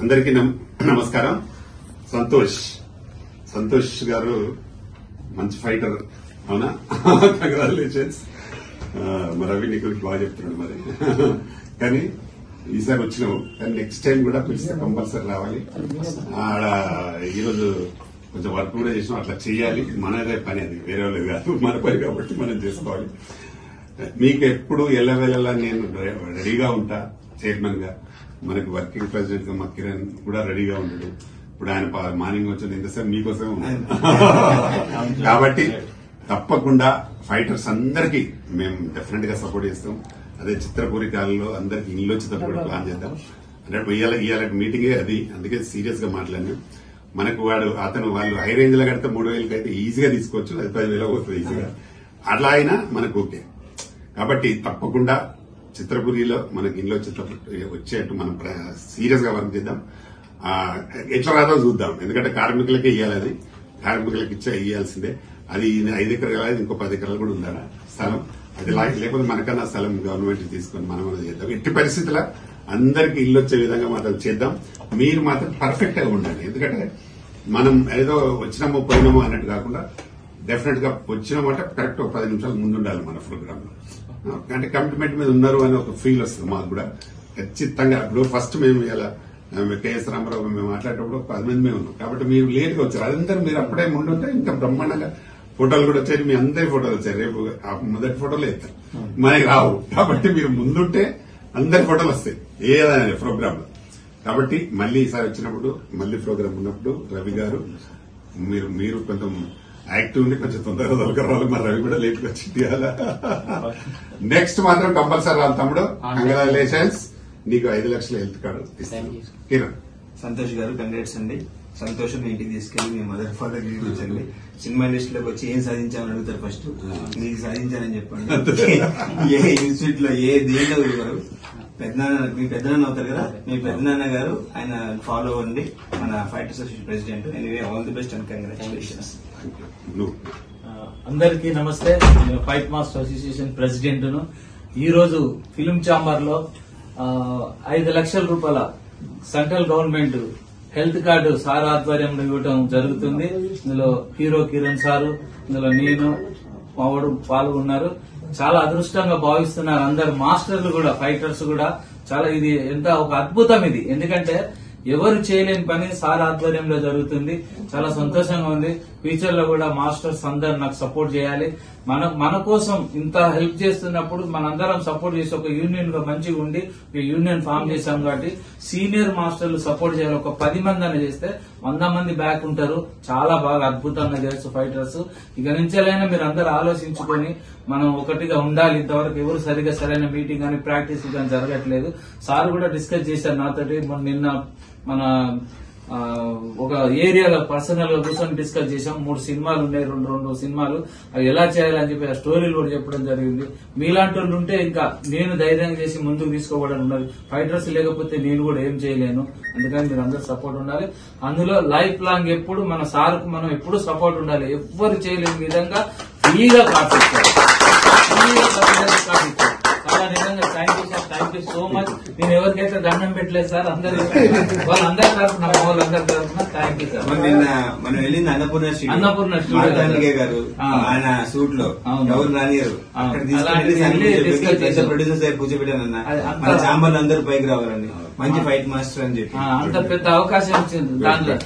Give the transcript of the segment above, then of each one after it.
అందరికీ నమస్కారం. సంతోష్ గారు మంచి ఫైటర్, అవునా? కంగ్రాచులేషన్స్. మరి అవి నీకు బాగా చెప్తున్నాడు మరి. కానీ ఈసారి వచ్చినావు, కానీ నెక్స్ట్ టైం కూడా పిలిస్తే కంపల్సరీ రావాలి. ఆడ ఈరోజు కొంచెం వర్క్ కూడా చేసినాం, అట్లా చెయ్యాలి. మనదే పని, అది వేరే వాళ్ళు కాదు, మన పని కాబట్టి మనం చేసుకోవాలి. మీకు ఎప్పుడు ఎల్లవేళలా నేను రెడీగా ఉంటా. చైర్మన్ గా, మనకి వర్కింగ్ ప్రెసిడెంట్ గా మా కిరణ్ కూడా రెడీగా ఉన్నాడు. ఇప్పుడు ఆయన మార్నింగ్ వచ్చింది, ఇంతసేపు మీకోసమే ఉన్నాడు. కాబట్టి తప్పకుండా ఫైటర్స్ అందరికీ మేము డెఫినెట్ గా సపోర్ట్ చేస్తాం. అదే చిత్రపూరి కాలంలో అందరికి ఇల్లు వచ్చేటప్పుడు కూడా ప్లాన్ చేద్దాం. అంటే ఇవాళ మీటింగే అది, అందుకే సీరియస్ గా మాట్లాడినాం. మనకు వాళ్ళు హై రేంజ్ లో కడితే 3,000 అయితే ఈజీగా తీసుకోవచ్చు, అది 10,000 పోతుంది ఈజీగా. అట్లా అయినా మనకు ఓకే. కాబట్టి తప్పకుండా చిత్రపురిలో మనకి ఇల్లు వచ్చేట్టు మనం సీరియస్ గా వర్క్ చేద్దాం. ఎట్లా రాదో చూద్దాం, ఎందుకంటే కార్మికులకే ఇవ్వాలి. అది కార్మికులకు ఇవ్వాల్సిందే. అది 5 ఎకరాలు కాదు, ఇంకో 10 ఎకరాలు కూడా ఉండాలి స్థలం. అది లేకపోతే మనకన్నా స్థలం గవర్నమెంట్ తీసుకొని మనం చేద్దాం. ఎట్టి పరిస్థితుల్లో అందరికి ఇల్లు వచ్చే విధంగా మాత్రం చేద్దాం. మీరు మాత్రం పర్ఫెక్ట్ గా ఉండండి. ఎందుకంటే మనం ఏదో వచ్చినామో పోయినామో అన్నట్టు కాకుండా డెఫినెట్ గా వచ్చినామంటే కరెక్ట్ ఒక 10 నిమిషాలు ముందు ఉండాలి మన ప్రోగ్రామ్ లో. అంటే కమిట్మెంట్ మీద ఉన్నారు అని ఒక ఫీల్ వస్తుంది మాకు కూడా ఖచ్చితంగా. ఇప్పుడు ఫస్ట్ మేము ఇలా కేఎస్ రామారావు మేము మాట్లాడేటప్పుడు 10 మంది మేము ఉన్నాం. కాబట్టి మీరు లేట్ గా వచ్చారు. అదంతా మీరు అప్పుడే ముందుంటే ఇంకా బ్రహ్మాండంగా ఫోటోలు కూడా వచ్చాయి. మీ అందరి ఫోటోలు వచ్చాయి. రేపు మొదటి ఫోటోలు వేస్తారు, మనకి రావు. కాబట్టి మీరు ముందుంటే అందరి ఫోటోలు వస్తాయి ఏదైనా ప్రోగ్రామ్ లో. కాబట్టి మళ్ళీ ఈసారి వచ్చినప్పుడు, మళ్ళీ ప్రోగ్రామ్ ఉన్నప్పుడు రవి గారు మీరు కొంచెం యాక్టివ్ ఉండి కొంచెం తొందరగా దొరకరావాలి. మరి రవి కూడా లేట్గా వచ్చి నెక్స్ట్ మాత్రం కంపల్సరీ రావాలి. తమ్ముడు కంగ్రాచులేషన్స్, నీకు 5 లక్షల హెల్త్ కార్డు ఇస్తాను. కిరణ్, సంతోష్ గారు కంగ్రాట్స్ అండి. సంతోషం ఇంటికి తీసుకెళ్లి మీ మదర్ ఫాదర్ చూపించండి. సినిమా ఇండస్ట్రీలోకి వచ్చి ఏం సాధించామని అడుగుతారు. ఫస్ట్ మీకు సాధించానని చెప్పండి. ఏ ఇన్స్టిట్యూట్ లో ఏ దేంట్లో ఇవ్వరు. మీ పెద్దనాన్న అవుతారు కదా, మీ పెద్దనాన్న గారు ఆయన ఫాలో అవ్వండి. మన fight association president. Anyway all the best and congratulations. అందరికీ నమస్తే. నేను ఫైట్ మాస్టర్ అసోసియేషన్ ప్రెసిడెంట్ ను. ఈ రోజు ఫిల్మ్ ఛాంబర్ లో 5 లక్షల రూపాయల central government health card sir ఆధ్వర్యంలో ఇవ్వడం జరుగుతుంది. ఇందులో హీరో కిరణ్ సారు, ఇందులో నేను మావాడు పాల్గొన్నారు. చాలా అదృష్టంగా భావిస్తున్నారు అందరు మాస్టర్లు కూడా, ఫైటర్స్ కూడా. చాలా ఇది ఎంత ఒక అద్భుతం ఇది. ఎందుకంటే ఎవరు చేయలేని పని సార్ ఆధ్వర్యంలో జరుగుతుంది. చాలా సంతోషంగా ఉంది. ఫ్యూచర్ లో కూడా మాస్టర్స్ అందరు నాకు సపోర్ట్ చేయాలి. మన కోసం ఇంత హెల్ప్ చేస్తున్నప్పుడు మనందరం సపోర్ట్ చేసి ఒక యూనియన్ గా మంచిగా ఉండి యూనియన్ ఫామ్ చేశాం. కాబట్టి సీనియర్ మాస్టర్లు సపోర్ట్ చేయాలి. ఒక 10 మంది అని చేస్తే 100 మంది బ్యాక్ ఉంటారు. చాలా బాగా అద్భుతంగా చేస్తారు ఫైటర్స్. ఇక నుంచెలైనా మీరు అందరు ఆలోచించుకొని మనం ఒకటిగా ఉండాలి. ఇంతవరకు ఎవరు సరైన మీటింగ్ కానీ ప్రాక్టీస్ కానీ జరగట్లేదు. సార్ కూడా డిస్కస్ చేశారు నాతోటి. నిన్న మన ఒక ఏరియాలో పర్సనల్ గా కూర్చొని డిస్కస్ చేశాం. 3 సినిమాలు ఉన్నాయి, 2 సినిమాలు. అవి ఎలా చేయాలని చెప్పి ఆ స్టోరీలు కూడా చెప్పడం జరిగింది. మీలాంటి వాళ్ళు ఉంటే ఇంకా నేను ధైర్యం చేసి ముందుకు తీసుకోవడం ఉన్నది. ఫైటర్స్ లేకపోతే నేను కూడా ఏం చేయలేను. అందుకని మీరు అందరూ సపోర్ట్ ఉండాలి. అందులో లైఫ్ లాంగ్ ఎప్పుడు మన సార్కు మనం ఎప్పుడు సపోర్ట్ ఉండాలి. ఎవ్వరు చేయలేని విధంగా ఫ్రీగా కాపాడుకోవాలి. చాలా నిజంగా థ్యాంక్ యూ సో మచ్. నేను ఎవరికైతే దండం పెట్టలేదు సార్, వాళ్ళందరి తరఫున థ్యాంక్ యూ సార్. మనం వెళ్ళింది అన్నపూర్ణ స్టూడియో గారు, ఆయన సూట్ లో ఎవరు రానియరు. ప్రొడ్యూసర్ సార్ కూర్చోబెట్టానన్నా మన ఛాంబర్లు అందరూ పైకి రావాలండి, మంచి ఫైట్ మాస్టర్ అని చెప్పి అంత పెద్ద అవకాశం వచ్చింది దాంట్లో.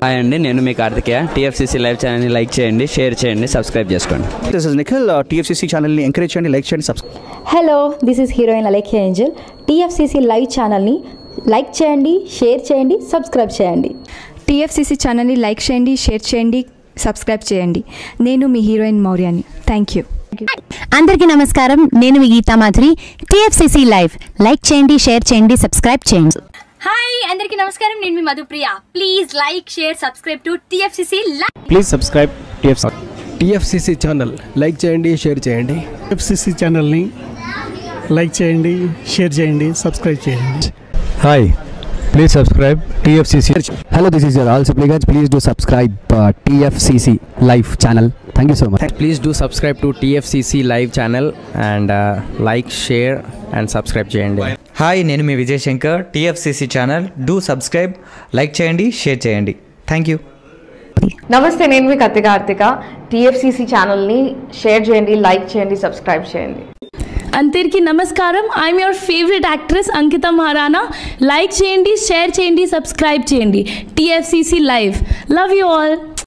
హాయ్ అండి, నేను మీ కార్తికేయ. టీఎఫ్సీసీ లైవ్ ఛానల్ని లైక్ చేయండి, షేర్ చేయండి, సబ్స్క్రైబ్ చేసుకోండి. This is Nikhil. టీఎఫ్సీసీ ఛానల్ని ఎంకరేజ్ చేయండి, లైక్ చేయండి, subscribe. Hello, this is heroine Alekhya Angel. TFCC live ఛానల్ని లైక్ చేయండి, షేర్ చేయండి, సబ్స్క్రైబ్ చేయండి. టీఎఫ్సీసీ ఛానల్ని లైక్ చేయండి, షేర్ చేయండి, సబ్స్క్రైబ్ చేయండి. నేను మీ హీరోయిన్ మౌర్యాని. Thank you. అందరికీ నమస్కారం, నేను మీ Geetha Madhuri. TFCC live like చేయండి, షేర్ చేయండి, సబ్స్క్రైబ్ చేయండి. హాయ్ అందరికీ నమస్కారం, నేను మీ Madhupriya. Please like, share, subscribe to TFCC live. Please subscribe TFCC channel. Like చేయండి, షేర్ చేయండి. టీఎఫ్సీసీ ఛానల్ని లైక్ చేయండి, షేర్ చేయండి, సబ్స్క్రైబ్ చేయండి. Hi, please subscribe TFCC. Hello, this is your ఆల్ Sipligunj. Please do subscribe TFCC live channel. Thank you so much. Please do subscribe to TFCC live channel and like, share and subscribe చేయండి. హాయ్, నేను మీ Vijay Shankar. TFCC channel do subscribe, like చేయండి, share చేయండి. Thank you. నమస్తే, నేను మీ కత్తి కార్తిక. టీఎఫ్సిసి ఛానల్ని షేర్ చేయండి, లైక్ చేయండి, సబ్స్క్రైబ్ చేయండి. అందరికీ నమస్కారం. I'm your favourite actress Ankita Maharana. Like చేయండి, షేర్ చేయండి, సబ్స్క్రైబ్ చేయండి. TFCC live. Love you all.